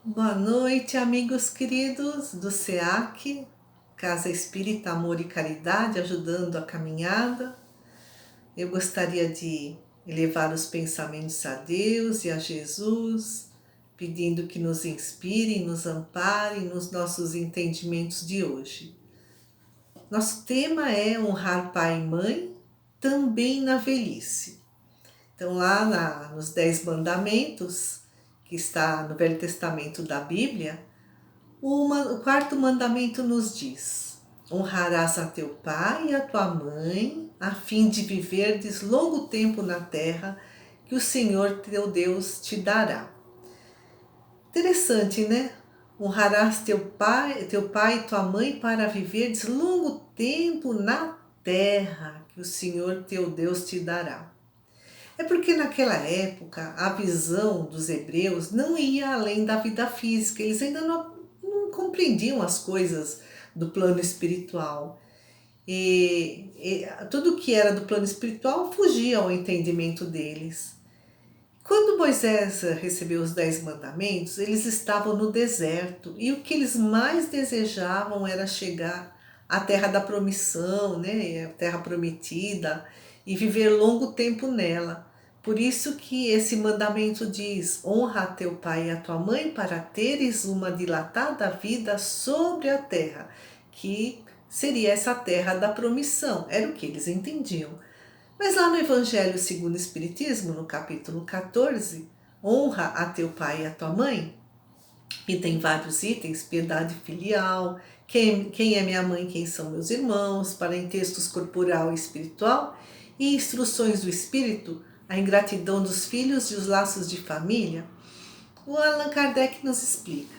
Boa noite, amigos queridos do SEAC, Casa Espírita Amor e Caridade, ajudando a caminhada. Eu gostaria de elevar os pensamentos a Deus e a Jesus, pedindo que nos inspire, nos ampare nos nossos entendimentos de hoje. Nosso tema é honrar pai e mãe, também na velhice. Então, lá nos 10 Mandamentos, que está no Velho Testamento da Bíblia, o quarto mandamento nos diz: honrarás a teu pai e a tua mãe, a fim de viverdes longo tempo na terra que o Senhor teu Deus te dará. Interessante, né? Honrarás teu pai e tua mãe para viverdes longo tempo na terra que o Senhor teu Deus te dará. É porque naquela época a visão dos hebreus não ia além da vida física, eles ainda não compreendiam as coisas do plano espiritual. E tudo que era do plano espiritual fugia ao entendimento deles. Quando Moisés recebeu os 10 mandamentos, eles estavam no deserto e o que eles mais desejavam era chegar à terra da promissão, né, a terra prometida, e viver longo tempo nela. Por isso que esse mandamento diz: honra a teu pai e a tua mãe para teres uma dilatada vida sobre a terra, que seria essa terra da promissão, era o que eles entendiam. Mas lá no Evangelho segundo o Espiritismo, no capítulo 14, honra a teu pai e a tua mãe, e tem vários itens: piedade filial, quem é minha mãe, quem são meus irmãos, parentescos corporal e espiritual, e instruções do espírito, a ingratidão dos filhos e os laços de família. O Allan Kardec nos explica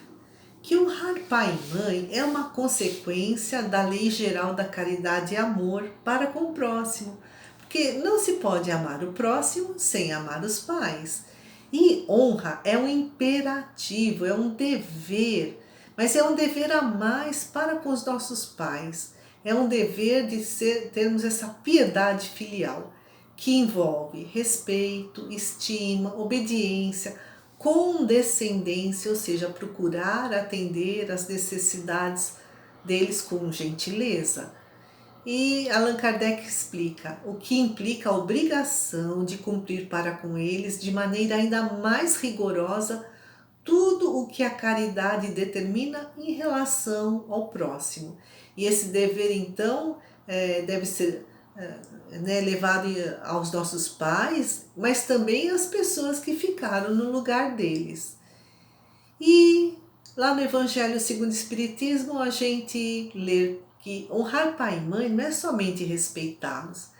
que honrar pai e mãe é uma consequência da lei geral da caridade e amor para com o próximo, porque não se pode amar o próximo sem amar os pais. E honra é um imperativo, é um dever, mas é um dever a mais para com os nossos pais. É um dever de termos essa piedade filial, que envolve respeito, estima, obediência, condescendência, ou seja, procurar atender às necessidades deles com gentileza. E Allan Kardec explica o que implica a obrigação de cumprir para com eles de maneira ainda mais rigorosa tudo o que a caridade determina em relação ao próximo. E esse dever, então, deve ser levado aos nossos pais, mas também às pessoas que ficaram no lugar deles. E lá no Evangelho segundo o Espiritismo, a gente lê que honrar pai e mãe não é somente respeitá-los,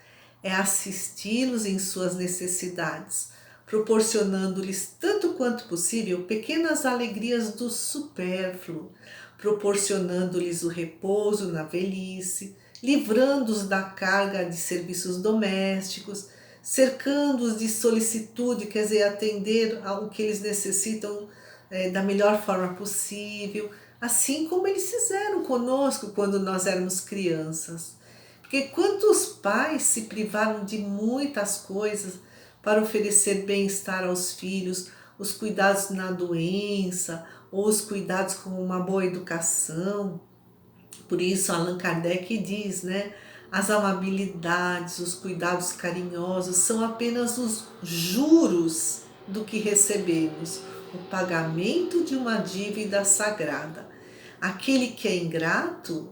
é assisti-los em suas necessidades, proporcionando-lhes tanto quanto possível pequenas alegrias do supérfluo, proporcionando-lhes o repouso na velhice, livrando-os da carga de serviços domésticos, cercando-os de solicitude, quer dizer, atender ao que eles necessitam da melhor forma possível, assim como eles fizeram conosco quando nós éramos crianças. Porque quantos pais se privaram de muitas coisas para oferecer bem-estar aos filhos, os cuidados na doença, ou os cuidados com uma boa educação. Por isso Allan Kardec diz, né? As amabilidades, os cuidados carinhosos são apenas os juros do que recebemos, o pagamento de uma dívida sagrada. Aquele que é ingrato,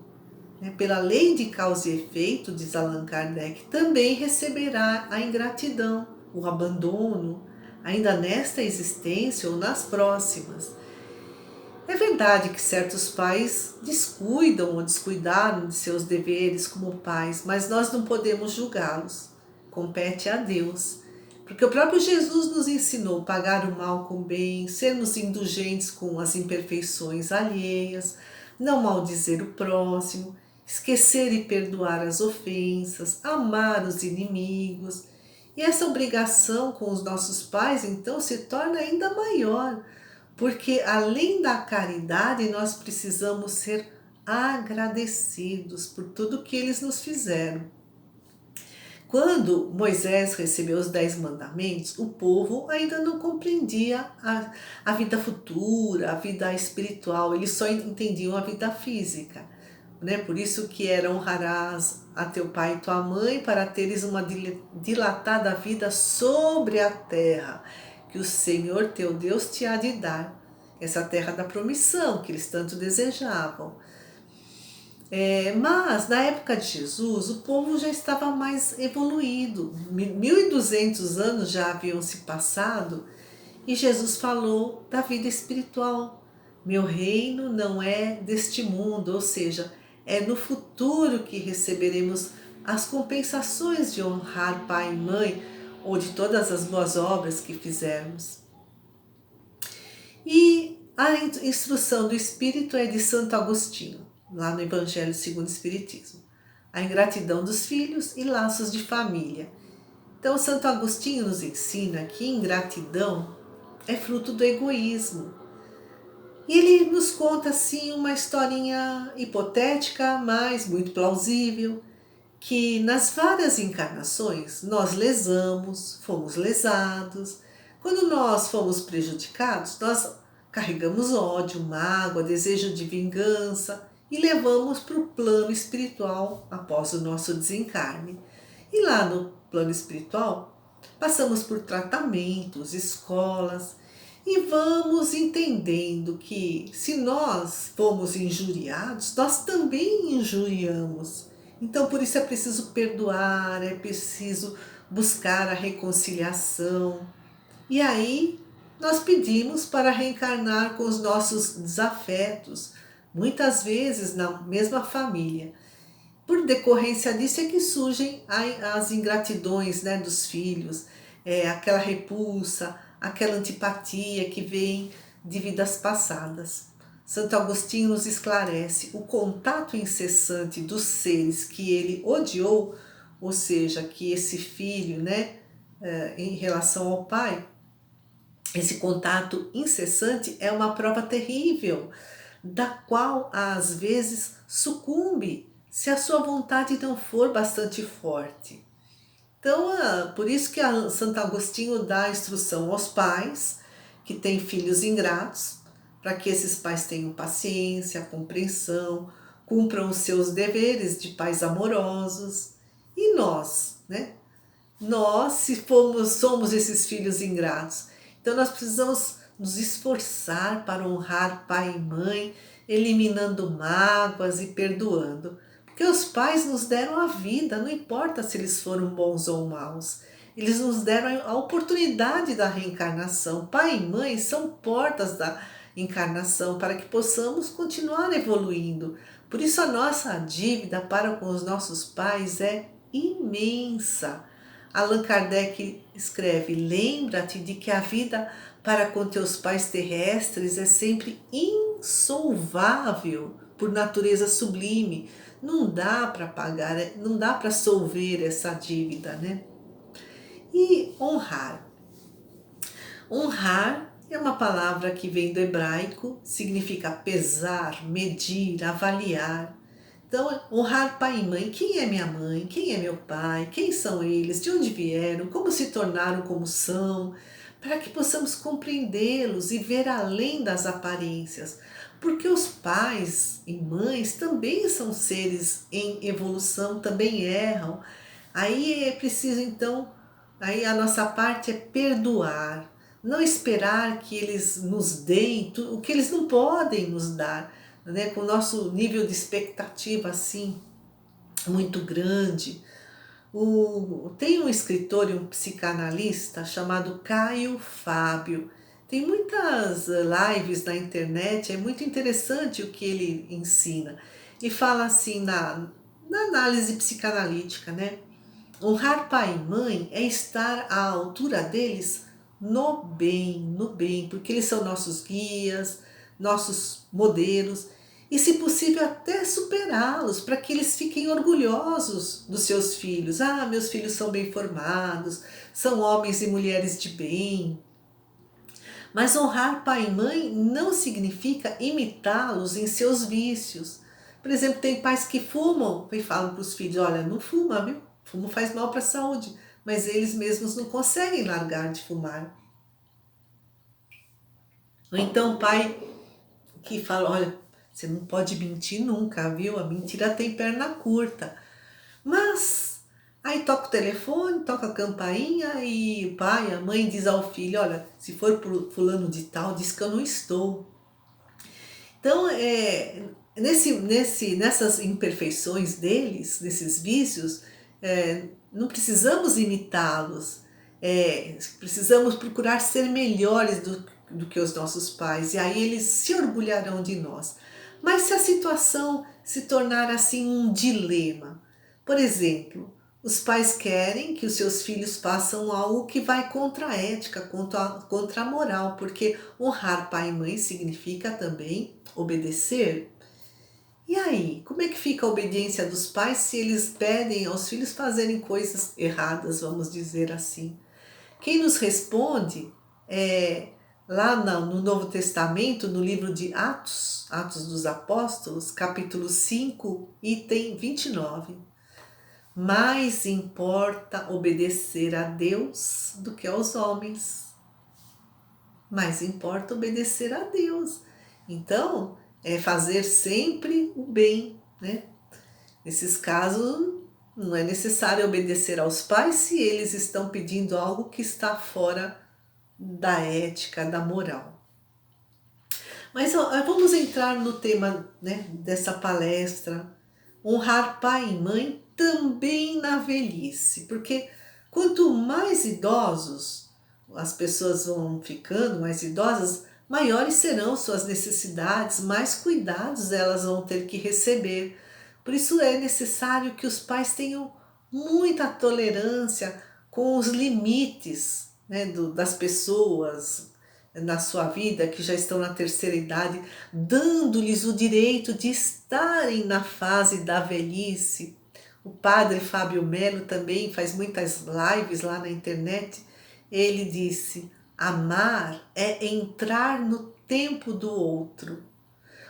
pela lei de causa e efeito, diz Allan Kardec, também receberá a ingratidão, o abandono, ainda nesta existência ou nas próximas. É verdade que certos pais descuidam ou descuidaram de seus deveres como pais, mas nós não podemos julgá-los. Compete a Deus. Porque o próprio Jesus nos ensinou a pagar o mal com o bem, sermos indulgentes com as imperfeições alheias, não maldizer o próximo, esquecer e perdoar as ofensas, amar os inimigos. E essa obrigação com os nossos pais, então, se torna ainda maior, porque além da caridade, nós precisamos ser agradecidos por tudo que eles nos fizeram. Quando Moisés recebeu os 10 mandamentos, o povo ainda não compreendia a vida futura, a vida espiritual, eles só entendiam a vida física, né? Por isso que era honrarás a teu pai e tua mãe para teres uma dilatada vida sobre a terra, que o Senhor teu Deus te há de dar, essa terra da promissão que eles tanto desejavam. Mas na época de Jesus, o povo já estava mais evoluído. 1200 anos já haviam se passado e Jesus falou da vida espiritual. Meu reino não é deste mundo, ou seja, é no futuro que receberemos as compensações de honrar pai e mãe ou de todas as boas obras que fizermos. E a instrução do Espírito é de Santo Agostinho, lá no Evangelho segundo o Espiritismo. A ingratidão dos filhos e laços de família. Então, Santo Agostinho nos ensina que ingratidão é fruto do egoísmo. E ele nos conta, assim, uma historinha hipotética, mas muito plausível, que nas várias encarnações nós lesamos, fomos lesados. Quando nós fomos prejudicados, nós carregamos ódio, mágoa, desejo de vingança e levamos para o plano espiritual após o nosso desencarne. E lá no plano espiritual, passamos por tratamentos, escolas e vamos entendendo que se nós fomos injuriados, nós também injuriamos. Então, por isso é preciso perdoar, é preciso buscar a reconciliação. E aí, nós pedimos para reencarnar com os nossos desafetos, muitas vezes na mesma família. Por decorrência disso é que surgem as ingratidões, né, dos filhos, aquela repulsa, aquela antipatia que vem de vidas passadas. Santo Agostinho nos esclarece o contato incessante dos seres que ele odiou, ou seja, que esse filho, né, em relação ao pai, esse contato incessante é uma prova terrível, da qual às vezes sucumbe se a sua vontade não for bastante forte. Então, por isso que Santo Agostinho dá instrução aos pais que têm filhos ingratos, para que esses pais tenham paciência, compreensão, cumpram os seus deveres de pais amorosos. E nós, né? Nós, se somos esses filhos ingratos, então nós precisamos nos esforçar para honrar pai e mãe, eliminando mágoas e perdoando. Porque os pais nos deram a vida, não importa se eles foram bons ou maus. Eles nos deram a oportunidade da reencarnação. Pai e mãe são portas da encarnação para que possamos continuar evoluindo. Por isso a nossa dívida para com os nossos pais é imensa. Allan Kardec escreve: lembra-te de que a vida para com teus pais terrestres é sempre insolvável por natureza sublime. Não dá para pagar, não dá para solver essa dívida, né? E honrar. Honrar é uma palavra que vem do hebraico, significa pesar, medir, avaliar. Então, honrar pai e mãe. Quem é minha mãe? Quem é meu pai? Quem são eles? De onde vieram? Como se tornaram como são? Para que possamos compreendê-los e ver além das aparências. Porque os pais e mães também são seres em evolução, também erram. Aí é preciso, então, aí a nossa parte é perdoar. Não esperar que eles nos deem o que eles não podem nos dar, né? Com o nosso nível de expectativa assim muito grande. Tem um escritor e um psicanalista chamado Caio Fábio. Tem muitas lives na internet, é muito interessante o que ele ensina. E fala assim na análise psicanalítica, né? Honrar pai e mãe é estar à altura deles no bem, porque eles são nossos guias, nossos modelos, e se possível até superá-los, para que eles fiquem orgulhosos dos seus filhos. Ah, meus filhos são bem formados, são homens e mulheres de bem. Mas honrar pai e mãe não significa imitá-los em seus vícios. Por exemplo, tem pais que fumam e falam para os filhos: olha, não fuma, viu? fumo faz mal para a saúde, mas eles mesmos não conseguem largar de fumar. Ou então o pai que fala, olha, você não pode mentir nunca, viu? A mentira tem perna curta. Mas aí toca o telefone, toca a campainha e o pai, a mãe diz ao filho, olha, se for pro fulano de tal, diz que eu não estou. Então, nessas imperfeições deles, nesses vícios, não precisamos imitá-los, precisamos procurar ser melhores do que os nossos pais, e aí eles se orgulharão de nós. Mas se a situação se tornar assim um dilema, por exemplo, os pais querem que os seus filhos façam algo que vai contra a ética, contra a moral, porque honrar pai e mãe significa também obedecer. E aí, como é que fica a obediência dos pais se eles pedem aos filhos fazerem coisas erradas, vamos dizer assim? Quem nos responde é lá no Novo Testamento, no livro de Atos, Atos dos Apóstolos, capítulo 5, item 29. Mais importa obedecer a Deus do que aos homens. Mais importa obedecer a Deus. Então, é fazer sempre o bem, né? Nesses casos, não é necessário obedecer aos pais se eles estão pedindo algo que está fora da ética, da moral. Mas vamos entrar no tema, né, dessa palestra, honrar pai e mãe também na velhice, porque quanto mais idosos as pessoas vão ficando, mais idosas, maiores serão suas necessidades, mais cuidados elas vão ter que receber. Por isso é necessário que os pais tenham muita tolerância com os limites, né, das pessoas na sua vida que já estão na terceira idade, dando-lhes o direito de estarem na fase da velhice. O padre Fábio Melo também faz muitas lives lá na internet. Ele disse: amar é entrar no tempo do outro.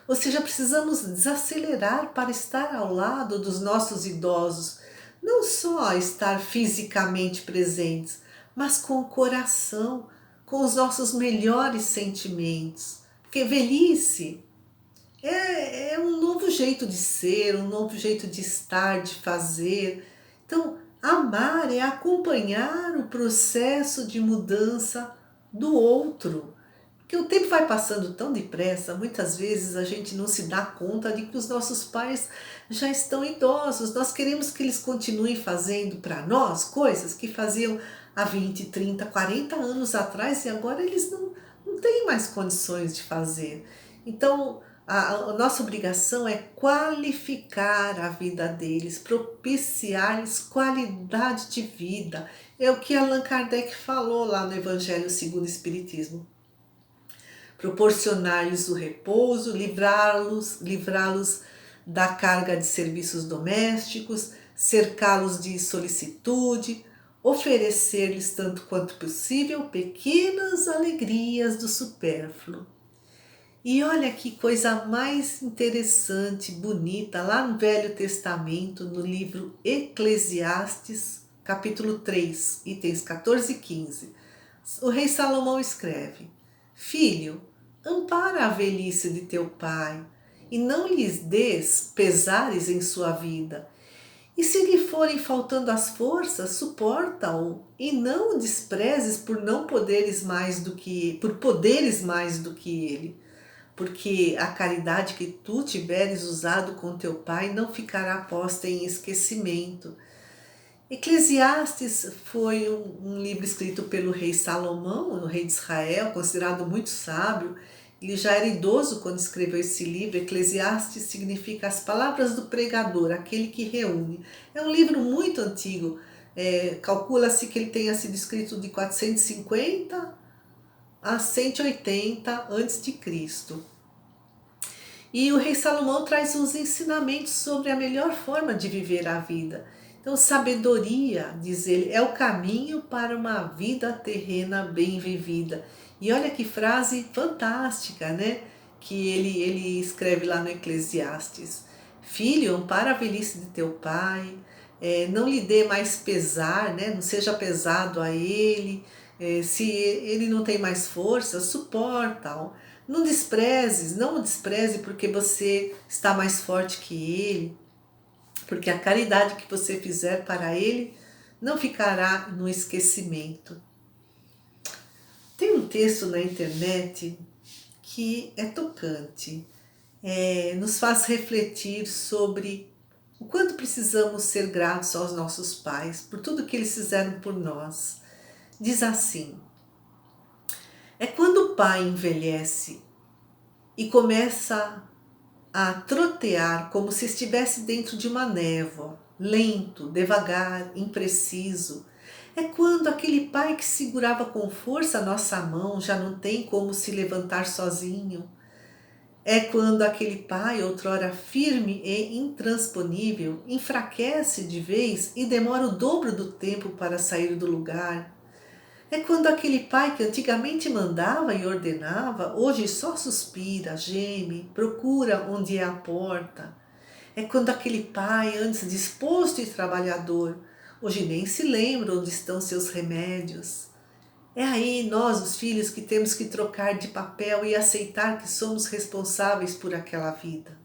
Ou seja, precisamos desacelerar para estar ao lado dos nossos idosos, não só estar fisicamente presentes, mas com o coração, com os nossos melhores sentimentos. Porque velhice é um novo jeito de ser, um novo jeito de estar, de fazer. Então, amar é acompanhar o processo de mudança do outro. Porque o tempo vai passando tão depressa, muitas vezes a gente não se dá conta de que os nossos pais já estão idosos. Nós queremos que eles continuem fazendo para nós coisas que faziam há 20, 30, 40 anos atrás e agora eles não têm mais condições de fazer. Então, a nossa obrigação é qualificar a vida deles, propiciar-lhes qualidade de vida. É o que Allan Kardec falou lá no Evangelho segundo o Espiritismo. Proporcionar-lhes o repouso, livrá-los da carga de serviços domésticos, cercá-los de solicitude, oferecer-lhes tanto quanto possível pequenas alegrias do supérfluo. E olha que coisa mais interessante, bonita, lá no Velho Testamento, no livro Eclesiastes, capítulo 3, itens 14 e 15. O rei Salomão escreve: Filho, ampara a velhice de teu pai, e não lhes des pesares em sua vida. E se lhe forem faltando as forças, suporta-o, e não o desprezes por poderes mais do que ele. Porque a caridade que tu tiveres usado com teu pai não ficará posta em esquecimento. Eclesiastes foi um livro escrito pelo rei Salomão, o rei de Israel, considerado muito sábio. Ele já era idoso quando escreveu esse livro. Eclesiastes significa as palavras do pregador, aquele que reúne. É um livro muito antigo. Calcula-se que ele tenha sido escrito de 450 a 180 a.C. E o rei Salomão traz uns ensinamentos sobre a melhor forma de viver a vida. Então, sabedoria, diz ele, é o caminho para uma vida terrena bem vivida. E olha que frase fantástica, né? Que ele escreve lá no Eclesiastes. Filho, ampara a velhice de teu pai, não lhe dê mais pesar, né? Não seja pesado a ele. Se ele não tem mais força, suporta. Não desprezes, não o despreze porque você está mais forte que ele, porque a caridade que você fizer para ele não ficará no esquecimento. Tem um texto na internet que é tocante, nos faz refletir sobre o quanto precisamos ser gratos aos nossos pais por tudo que eles fizeram por nós. Diz assim: é quando o pai envelhece e começa a trotear como se estivesse dentro de uma névoa, lento, devagar, impreciso. É quando aquele pai que segurava com força a nossa mão já não tem como se levantar sozinho. É quando aquele pai, outrora firme e intransponível, enfraquece de vez e demora o dobro do tempo para sair do lugar. É quando aquele pai que antigamente mandava e ordenava, hoje só suspira, geme, procura onde é a porta. É quando aquele pai, antes disposto e trabalhador, hoje nem se lembra onde estão seus remédios. É aí nós, os filhos, que temos que trocar de papel e aceitar que somos responsáveis por aquela vida.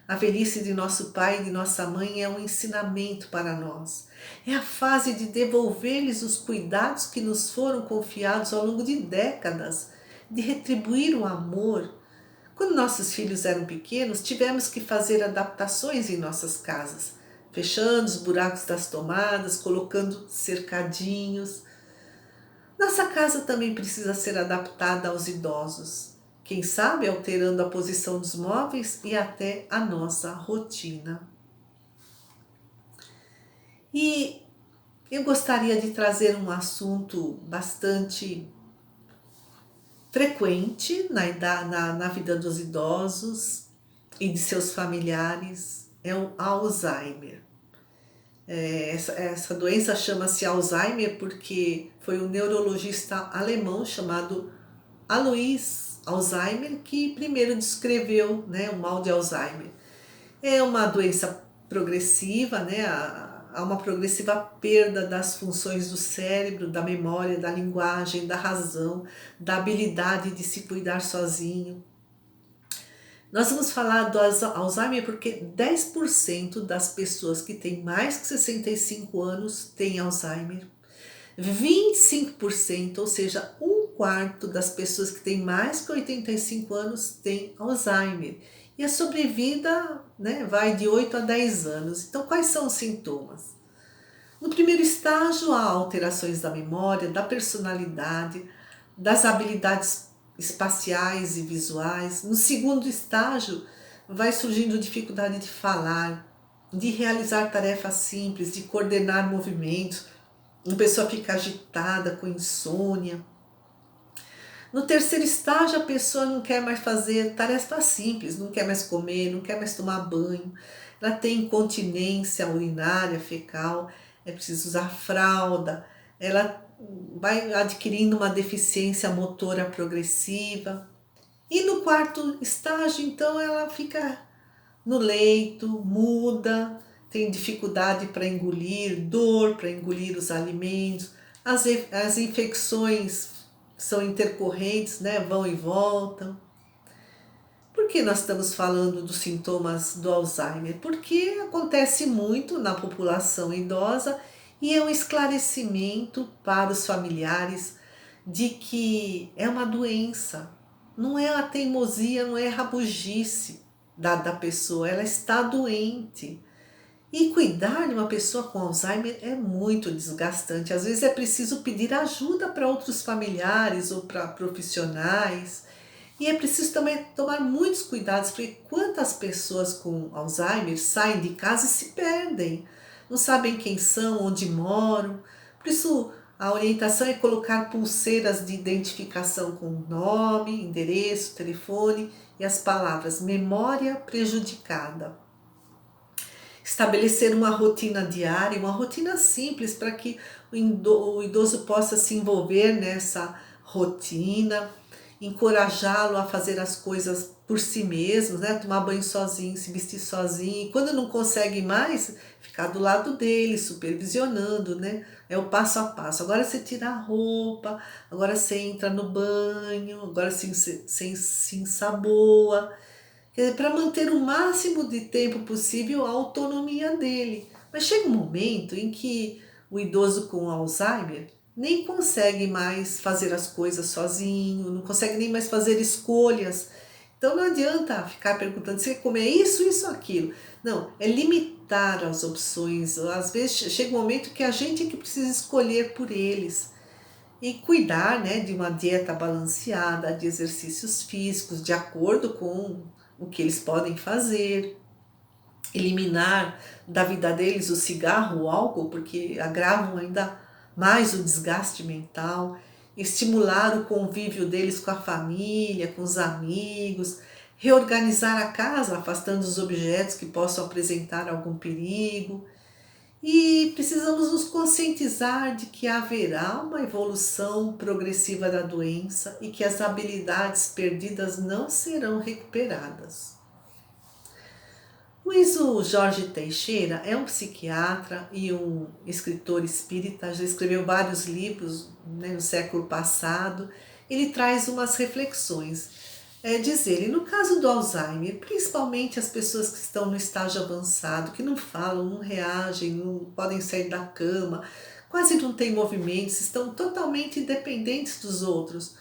A velhice de nosso pai e de nossa mãe é um ensinamento para nós. É a fase de devolver-lhes os cuidados que nos foram confiados ao longo de décadas, de retribuir o amor. Quando nossos filhos eram pequenos, tivemos que fazer adaptações em nossas casas, fechando os buracos das tomadas, colocando cercadinhos. Nossa casa também precisa ser adaptada aos idosos. Quem sabe alterando a posição dos móveis e até a nossa rotina. E eu gostaria de trazer um assunto bastante frequente na vida dos idosos e de seus familiares, é o Alzheimer. Essa doença chama-se Alzheimer porque foi um neurologista alemão chamado Alois Alzheimer que primeiro descreveu, né, o mal de Alzheimer. É uma doença progressiva, né, há uma progressiva perda das funções do cérebro, da memória, da linguagem, da razão, da habilidade de se cuidar sozinho. Nós vamos falar do Alzheimer porque 10% das pessoas que têm mais que 65 anos têm Alzheimer. 25%, ou seja, um quarto das pessoas que têm mais que 85 anos têm Alzheimer. E a sobrevida, né, vai de 8 a 10 anos. Então, quais são os sintomas? No primeiro estágio, há alterações da memória, da personalidade, das habilidades espaciais e visuais. No segundo estágio, vai surgindo dificuldade de falar, de realizar tarefas simples, de coordenar movimentos. Uma pessoa fica agitada, com insônia. No terceiro estágio, a pessoa não quer mais fazer tarefas simples, não quer mais comer, não quer mais tomar banho. Ela tem incontinência urinária, fecal, é preciso usar fralda. Ela vai adquirindo uma deficiência motora progressiva. E no quarto estágio, então, ela fica no leito, muda, tem dificuldade para engolir, dor para engolir os alimentos, as infecções são intercorrentes, né? Vão e voltam. Por que nós estamos falando dos sintomas do Alzheimer? Porque acontece muito na população idosa e é um esclarecimento para os familiares de que é uma doença, não é a teimosia, não é a rabugice da pessoa, ela está doente. E cuidar de uma pessoa com Alzheimer é muito desgastante. Às vezes é preciso pedir ajuda para outros familiares ou para profissionais. E é preciso também tomar muitos cuidados, porque quantas pessoas com Alzheimer saem de casa e se perdem. Não sabem quem são, onde moram. Por isso, a orientação é colocar pulseiras de identificação com nome, endereço, telefone e as palavras memória prejudicada. Estabelecer uma rotina diária, uma rotina simples para que o idoso possa se envolver nessa rotina encorajá-lo a fazer as coisas por si mesmo, né? Tomar banho sozinho, se vestir sozinho. E quando não consegue mais, ficar do lado dele, supervisionando, né? É o passo a passo. Agora você tira a roupa, agora você entra no banho, agora se ensaboa. Para manter o máximo de tempo possível a autonomia dele. Mas chega um momento em que o idoso com Alzheimer nem consegue mais fazer as coisas sozinho, não consegue nem mais fazer escolhas. Então não adianta ficar perguntando se quer comer isso, isso, aquilo. Não, é limitar as opções. Às vezes chega um momento que a gente é que precisa escolher por eles. E cuidar, né, de uma dieta balanceada, de exercícios físicos, de acordo com o que eles podem fazer. Eliminar da vida deles o cigarro, o álcool, porque agravam ainda mais o desgaste mental. Estimular o convívio deles com a família, com os amigos. Reorganizar a casa, afastando os objetos que possam apresentar algum perigo. E precisamos nos conscientizar de que haverá uma evolução progressiva da doença e que as habilidades perdidas não serão recuperadas. O Jorge Teixeira é um psiquiatra e um escritor espírita, já escreveu vários livros, né, no século passado. Ele traz umas reflexões. Diz ele, no caso do Alzheimer, principalmente as pessoas que estão no estágio avançado, que não falam, não reagem, não podem sair da cama, quase não têm movimentos, estão totalmente dependentes dos outros.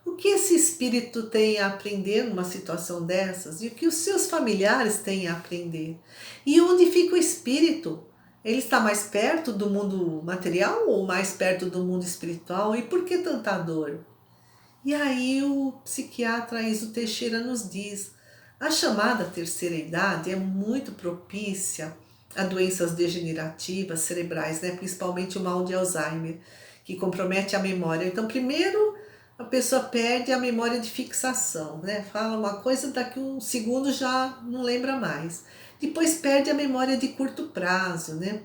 O que esse espírito tem a aprender numa situação dessas e o que os seus familiares têm a aprender? E onde fica o espírito? Ele está mais perto do mundo material ou mais perto do mundo espiritual? E por que tanta dor? E aí o psiquiatra Iso Teixeira nos diz, a chamada terceira idade é muito propícia a doenças degenerativas cerebrais, né? Principalmente o mal de Alzheimer, que compromete a memória. Então, primeiro, a pessoa perde a memória de fixação, né? Fala uma coisa, daqui um segundo já não lembra mais. Depois perde a memória de curto prazo, né?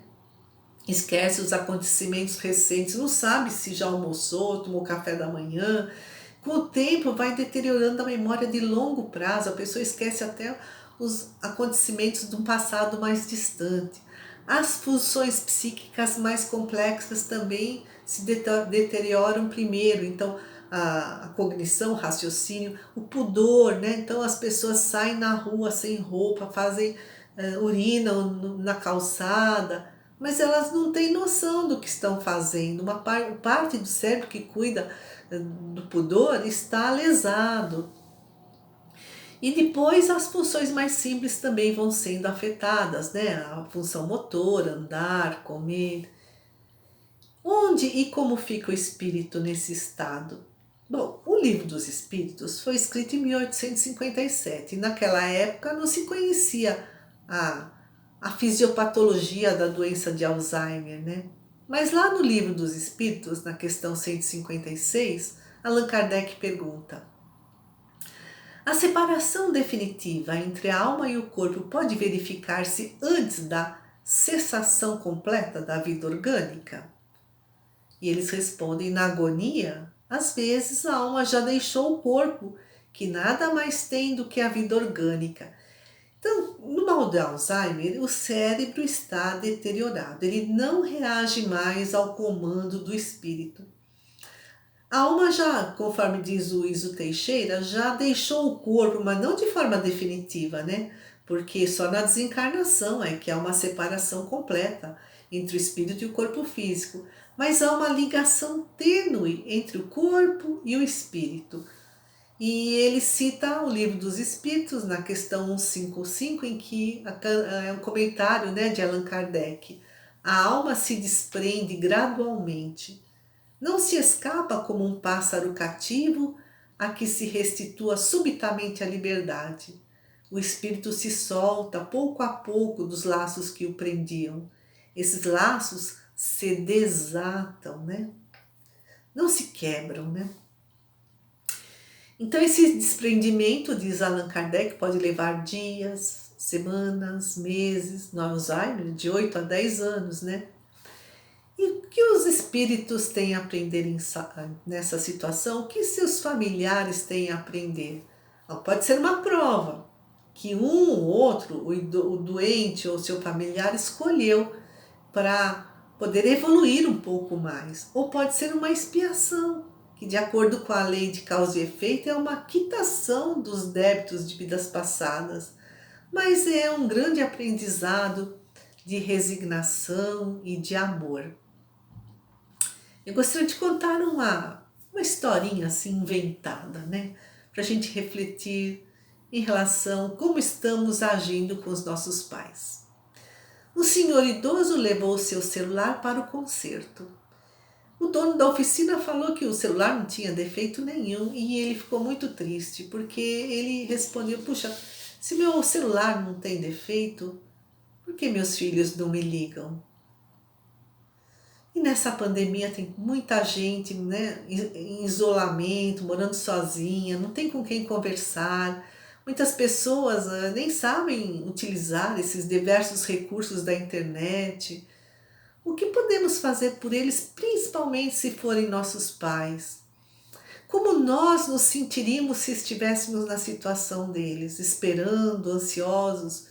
Esquece os acontecimentos recentes, não sabe se já almoçou, tomou café da manhã. Com o tempo vai deteriorando a memória de longo prazo, a pessoa esquece até os acontecimentos de um passado mais distante. As funções psíquicas mais complexas também se deterioram primeiro, então a cognição, o raciocínio, o pudor, né? Então as pessoas saem na rua sem roupa, fazem urinam na calçada, mas elas não têm noção do que estão fazendo. Uma parte do cérebro que cuida do pudor está lesado. E depois as funções mais simples também vão sendo afetadas, né? A função motora, andar, comer. Onde e como fica o espírito nesse estado? Bom, o Livro dos Espíritos foi escrito em 1857 e naquela época não se conhecia a, a fisiopatologia da doença de Alzheimer, né? Mas lá no Livro dos Espíritos, na questão 156, Allan Kardec pergunta: a separação definitiva entre a alma e o corpo pode verificar-se antes da cessação completa da vida orgânica? E eles respondem: na agonia, às vezes a alma já deixou o corpo, que nada mais tem do que a vida orgânica. Então, no mal de Alzheimer, o cérebro está deteriorado, ele não reage mais ao comando do espírito. A alma já, conforme diz o Iso Teixeira, já deixou o corpo, mas não de forma definitiva, né? Porque só na desencarnação é que há uma separação completa entre o espírito e o corpo físico. Mas há uma ligação tênue entre o corpo e o espírito. E ele cita o Livro dos Espíritos, na questão 155, em que é um comentário, né, de Allan Kardec. A alma se desprende gradualmente. Não se escapa como um pássaro cativo a que se restitua subitamente a liberdade. O espírito se solta pouco a pouco dos laços que o prendiam. Esses laços se desatam, né? Não se quebram, né? Então esse desprendimento, diz Allan Kardec, pode levar dias, semanas, meses, no Alzheimer, de 8 a 10 anos, né? E o que os espíritos têm a aprender nessa situação? O que seus familiares têm a aprender? Pode ser uma prova que um ou outro, o doente ou seu familiar escolheu para poder evoluir um pouco mais. Ou pode ser uma expiação, que de acordo com a lei de causa e efeito é uma quitação dos débitos de vidas passadas. Mas é um grande aprendizado de resignação e de amor. Eu gostaria de contar uma historinha assim inventada, né? Para a gente refletir em relação a como estamos agindo com os nossos pais. Um senhor idoso levou o seu celular para o concerto. O dono da oficina falou que o celular não tinha defeito nenhum e ele ficou muito triste porque ele respondeu: Puxa, se meu celular não tem defeito, por que meus filhos não me ligam? E nessa pandemia tem muita gente, né, em isolamento, morando sozinha, não tem com quem conversar. Muitas pessoas nem sabem utilizar esses diversos recursos da internet. O que podemos fazer por eles, principalmente se forem nossos pais? Como nós nos sentiríamos se estivéssemos na situação deles, esperando, ansiosos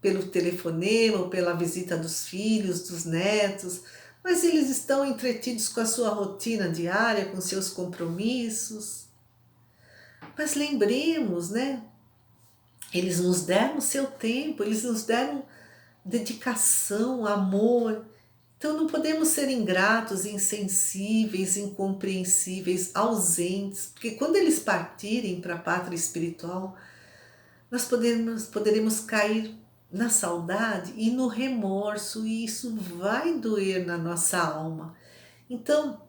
pelo telefonema ou pela visita dos filhos, dos netos, mas eles estão entretidos com a sua rotina diária, com seus compromissos. Mas lembremos, né? Eles nos deram o seu tempo, eles nos deram dedicação, amor. Então não podemos ser ingratos, insensíveis, incompreensíveis, ausentes, porque quando eles partirem para a pátria espiritual, nós poderemos cair na saudade e no remorso, e isso vai doer na nossa alma. Então,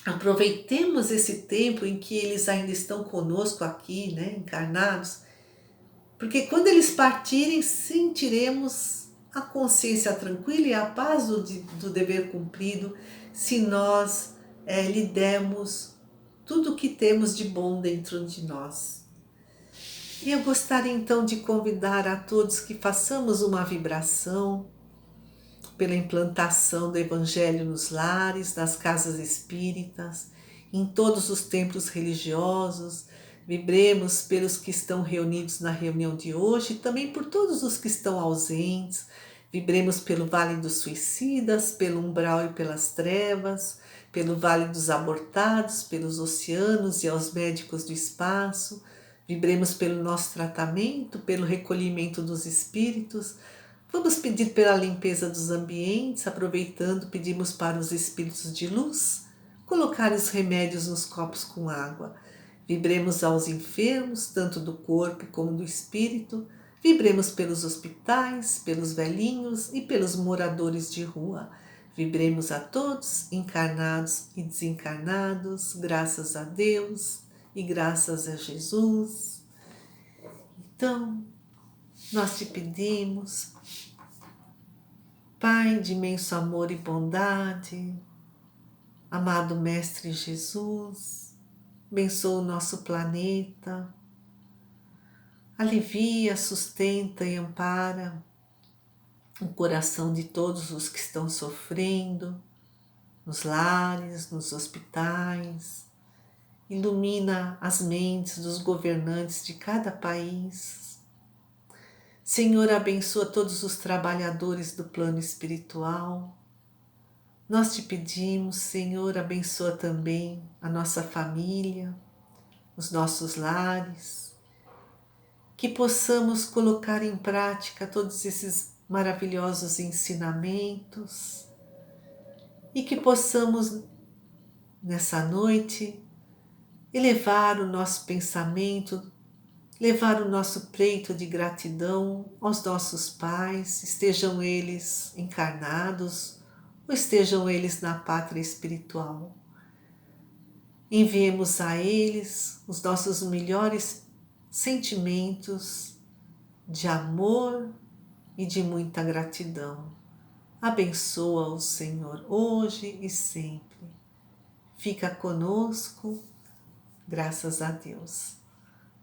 aproveitemos esse tempo em que eles ainda estão conosco aqui, né, encarnados, porque quando eles partirem, sentiremos a consciência tranquila e a paz do dever cumprido, se nós lhe demos tudo o que temos de bom dentro de nós. E eu gostaria então de convidar a todos que façamos uma vibração pela implantação do Evangelho nos lares, nas casas espíritas, em todos os templos religiosos. Vibremos pelos que estão reunidos na reunião de hoje e também por todos os que estão ausentes. Vibremos pelo Vale dos Suicidas, pelo umbral e pelas trevas, pelo Vale dos Abortados, pelos oceanos e aos médicos do espaço. Vibremos pelo nosso tratamento, pelo recolhimento dos espíritos. Vamos pedir pela limpeza dos ambientes, aproveitando, pedimos para os espíritos de luz colocar os remédios nos copos com água. Vibremos aos enfermos, tanto do corpo como do espírito. Vibremos pelos hospitais, pelos velhinhos e pelos moradores de rua. Vibremos a todos, encarnados e desencarnados, graças a Deus e graças a Jesus. Então, nós te pedimos, Pai de imenso amor e bondade, amado Mestre Jesus, abençoa o nosso planeta, alivia, sustenta e ampara o coração de todos os que estão sofrendo, nos lares, nos hospitais, ilumina as mentes dos governantes de cada país. Senhor, abençoa todos os trabalhadores do plano espiritual. Nós te pedimos, Senhor, abençoa também a nossa família, os nossos lares, que possamos colocar em prática todos esses maravilhosos ensinamentos e que possamos, nessa noite, elevar o nosso pensamento, levar o nosso pleito de gratidão aos nossos pais, estejam eles encarnados ou estejam eles na pátria espiritual. Enviemos a eles os nossos melhores sentimentos de amor e de muita gratidão. Abençoa-os, Senhor, hoje e sempre. Fica conosco, graças a Deus.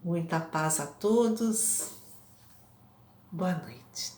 Muita paz a todos. Boa noite.